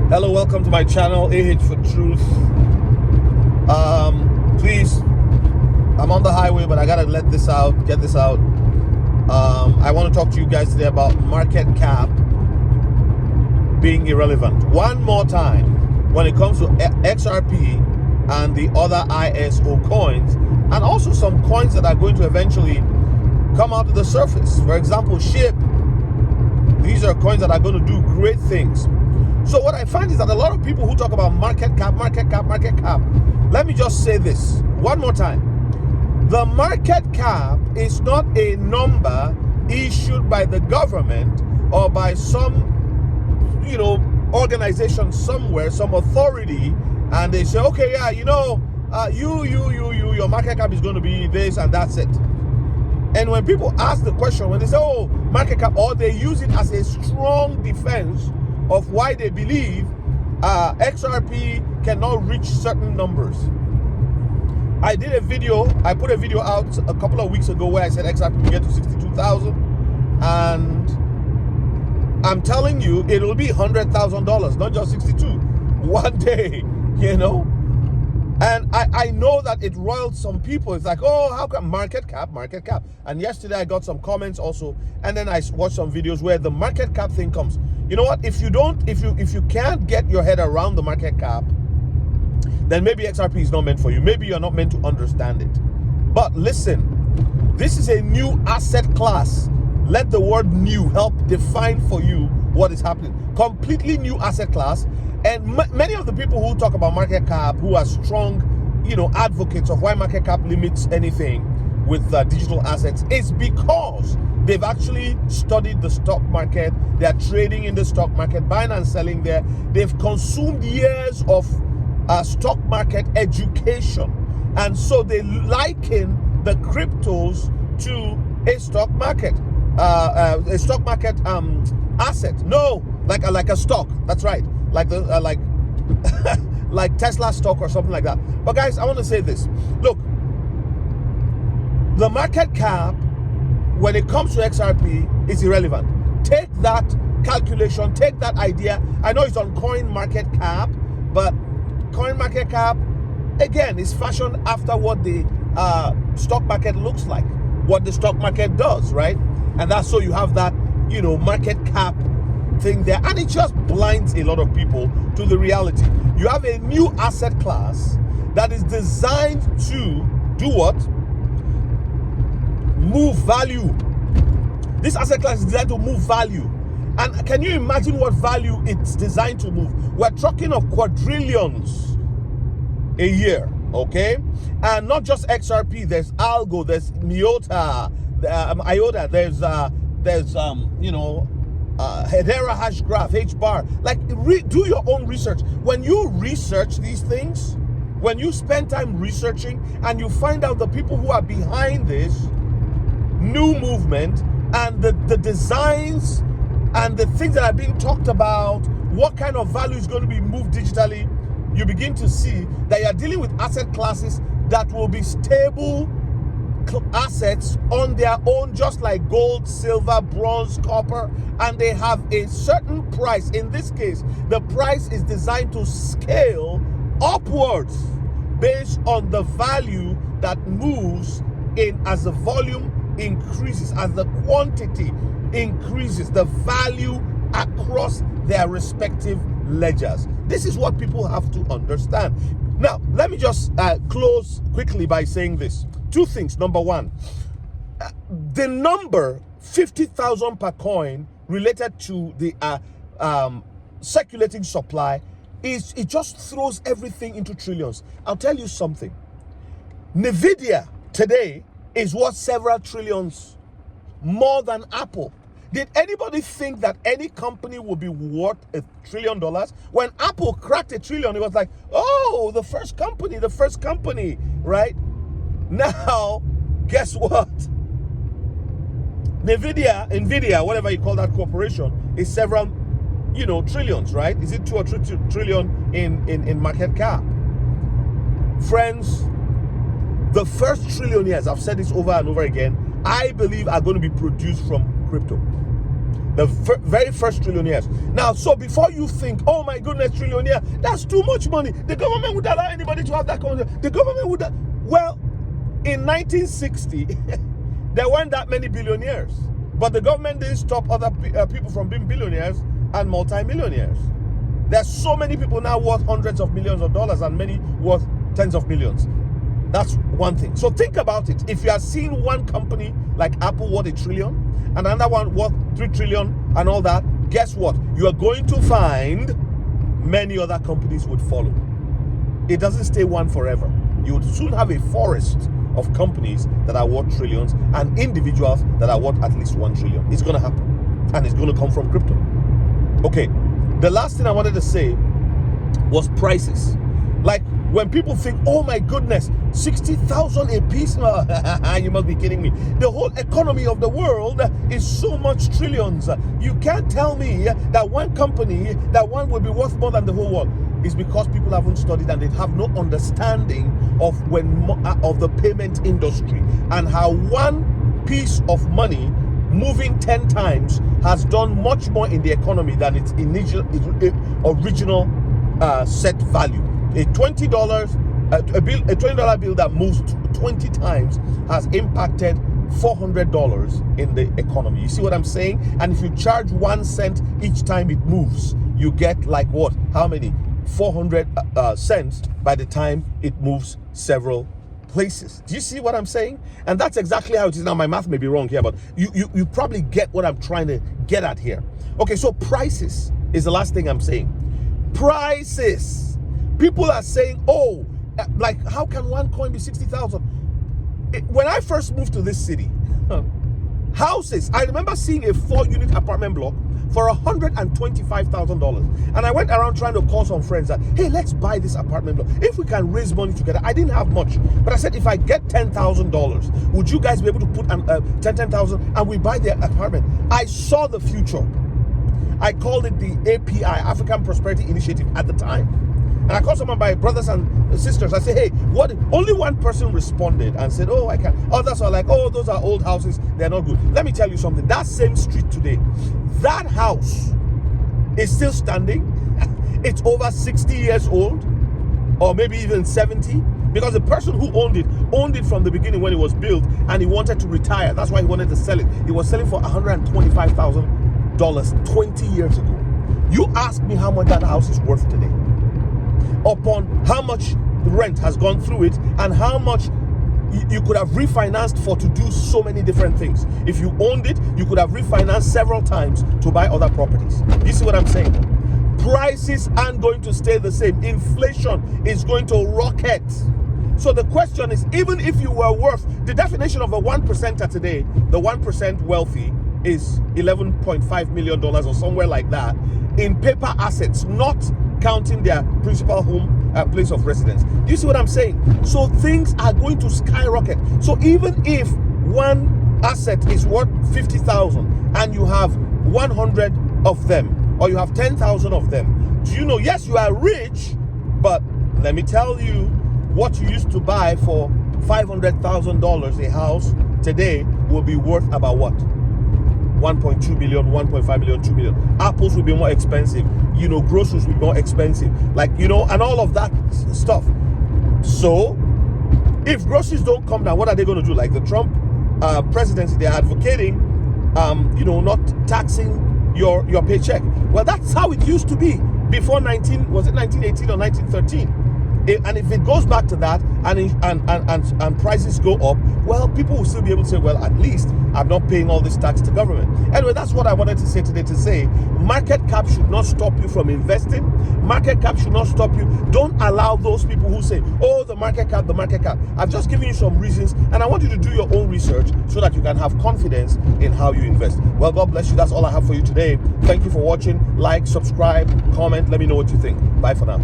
Hello, welcome to my channel, AH for Truth. Please, I'm on the highway, but I gotta get this out. I want to talk to you guys today about market cap being irrelevant. One more time, when it comes to XRP and the other ISO coins, and also some coins that are going to eventually come out to the surface. For example, SHIB. These are coins that are going to do great things. So what I find is that a lot of people who talk about market cap, let me just say this one more time. The market cap is not a number issued by the government or by some, organization somewhere, some authority, and they say, okay, yeah, your market cap is going to be this, and that's it. And when people ask the question, when they say, oh, market cap, or they use it as a strong defense of why they believe XRP cannot reach certain numbers. I put a video out a couple of weeks ago where I said XRP will get to 62,000, and I'm telling you, it will be $100,000, not just 62, one day, And I know that it roiled some people. It's like, oh, how come market cap? And yesterday I got some comments also, and then I watched some videos where the market cap thing comes. You know what? If you can't get your head around the market cap, then maybe XRP is not meant for you. Maybe you're not meant to understand it. But listen, this is a new asset class. Let the word new help define for you what is happening. Completely new asset class. And many of the people who talk about market cap, who are strong, advocates of why market cap limits anything with digital assets, is because they've actually studied the stock market. They are trading in the stock market, buying and selling there. They've consumed years of stock market education, and so they liken the cryptos to a stock market, asset. No, like a stock. That's right. Like like Tesla stock or something like that. But guys, I want to say this. Look, the market cap when it comes to XRP is irrelevant. Take that calculation, take that idea. I know it's on CoinMarketCap, but CoinMarketCap again is fashioned after what the stock market looks like, what the stock market does, right? And that's so you have that, market cap thing there, and it just blinds a lot of people to the reality. You have a new asset class that is designed to do what? Move value. This asset class is designed to move value. And can you imagine what value it's designed to move? We're talking of quadrillions a year, okay? And not just XRP, there's Algo, there's IOTA, there's Hedera hash graph, HBAR. Like, do your own research. When you research these things, when you spend time researching and you find out the people who are behind this new movement and the designs and the things that are being talked about, what kind of value is going to be moved digitally, you begin to see that you are dealing with asset classes that will be stable assets on their own, just like gold, silver, bronze, copper, and they have a certain price. In this case, the price is designed to scale upwards based on the value that moves in as the volume increases, as the quantity increases, the value across their respective ledgers. This is what people have to understand. Now, let me just close quickly by saying this. Two things. Number one, the number 50,000 per coin related to the circulating supply it just throws everything into trillions. I'll tell you something. Nvidia today is worth several trillions more than Apple. Did anybody think that any company would be worth $1 trillion? When Apple cracked $1 trillion, it was like, oh, the first company, right? Now, guess what? Nvidia, whatever you call that corporation, is several, trillions, right? Is it 2 or 3 trillion in market cap? Friends, the first trillionaires, I've said this over and over again, I believe are going to be produced from crypto. The very first trillionaires. Now, so before you think, oh my goodness, trillionaire, that's too much money. The government would allow anybody to have that kind of, the government would, well, in 1960, there weren't that many billionaires. But the government didn't stop other people from being billionaires and multimillionaires. There's so many people now worth hundreds of millions of dollars and many worth tens of millions. That's one thing. So think about it. If you are seeing one company like Apple worth $1 trillion and another one worth 3 trillion and all that, guess what? You are going to find many other companies would follow. It doesn't stay one forever. You would soon have a forest of companies that are worth trillions and individuals that are worth at least 1 trillion. It's going to happen, and it's going to come from crypto. Okay, the last thing I wanted to say was prices. Like when people think, oh my goodness, 60,000 a piece, you must be kidding me. The whole economy of the world is so much trillions. You can't tell me that one company, that one will be worth more than the whole world. It's because people haven't studied and they have no understanding of of the payment industry and how one piece of money moving 10 times has done much more in the economy than its original set value. A $20 bill that moves 20 times has impacted $400 in the economy. You see what I'm saying? And if you charge 1 cent each time it moves, you get like what? How many? 400 cents by the time it moves several places. Do you see what I'm saying? And that's exactly how it is. Now my math may be wrong here, but you probably get what I'm trying to get at here. Okay, so prices is the last thing I'm saying. Prices. People are saying, oh, like how can one coin be 60,000? When I first moved to this city, houses, I remember seeing a 4-unit apartment block for $125,000. And I went around trying to call some friends that, hey, let's buy this apartment block. If we can raise money together. I didn't have much, but I said, if I get $10,000, would you guys be able to put $10,000 and we buy the apartment? I saw the future. I called it the API, African Prosperity Initiative at the time. And I called some of my brothers and sisters. I said, hey, what? Only one person responded and said, oh, I can. Others are like, oh, those are old houses. They're not good. Let me tell you something. That same street today, that house is still standing. It's over 60 years old, or maybe even 70, because the person who owned it from the beginning when it was built, and he wanted to retire. That's why he wanted to sell it. He was selling for $125,000 20 years ago. You ask me how much that house is worth today, upon how much the rent has gone through it and how much you could have refinanced for to do so many different things. If you owned it, you could have refinanced several times to buy other properties. You see what I'm saying? Prices aren't going to stay the same. Inflation is going to rocket. So the question is, even if you were worth, the definition of a 1%er today, the 1% wealthy is $11.5 million or somewhere like that in paper assets, not counting their principal home place of residence. Do you see what I'm saying? So things are going to skyrocket. So even if one asset is worth 50,000 and you have 100 of them, or you have 10,000 of them, do you know, yes, you are rich, but let me tell you, what you used to buy for $500,000 a house today will be worth about what? 1.2 billion, 1.5 billion, 2 billion. Apples will be more expensive. You know, groceries will be more expensive. Like, you know, and all of that stuff. So, if groceries don't come down, what are they going to do? Like the Trump presidency, they're advocating, you know, not taxing your paycheck. Well, that's how it used to be before 1918 or 1913. And if it goes back to that and prices go up, well, people will still be able to say, well, at least I'm not paying all this tax to government. Anyway, that's what I wanted to say today, to say market cap should not stop you from investing. Market cap should not stop you. Don't allow those people who say, oh, the market cap, the market cap. I've just given you some reasons, and I want you to do your own research so that you can have confidence in how you invest. Well, God bless you. That's all I have for you today. Thank you for watching. Like, subscribe, comment. Let me know what you think. Bye for now.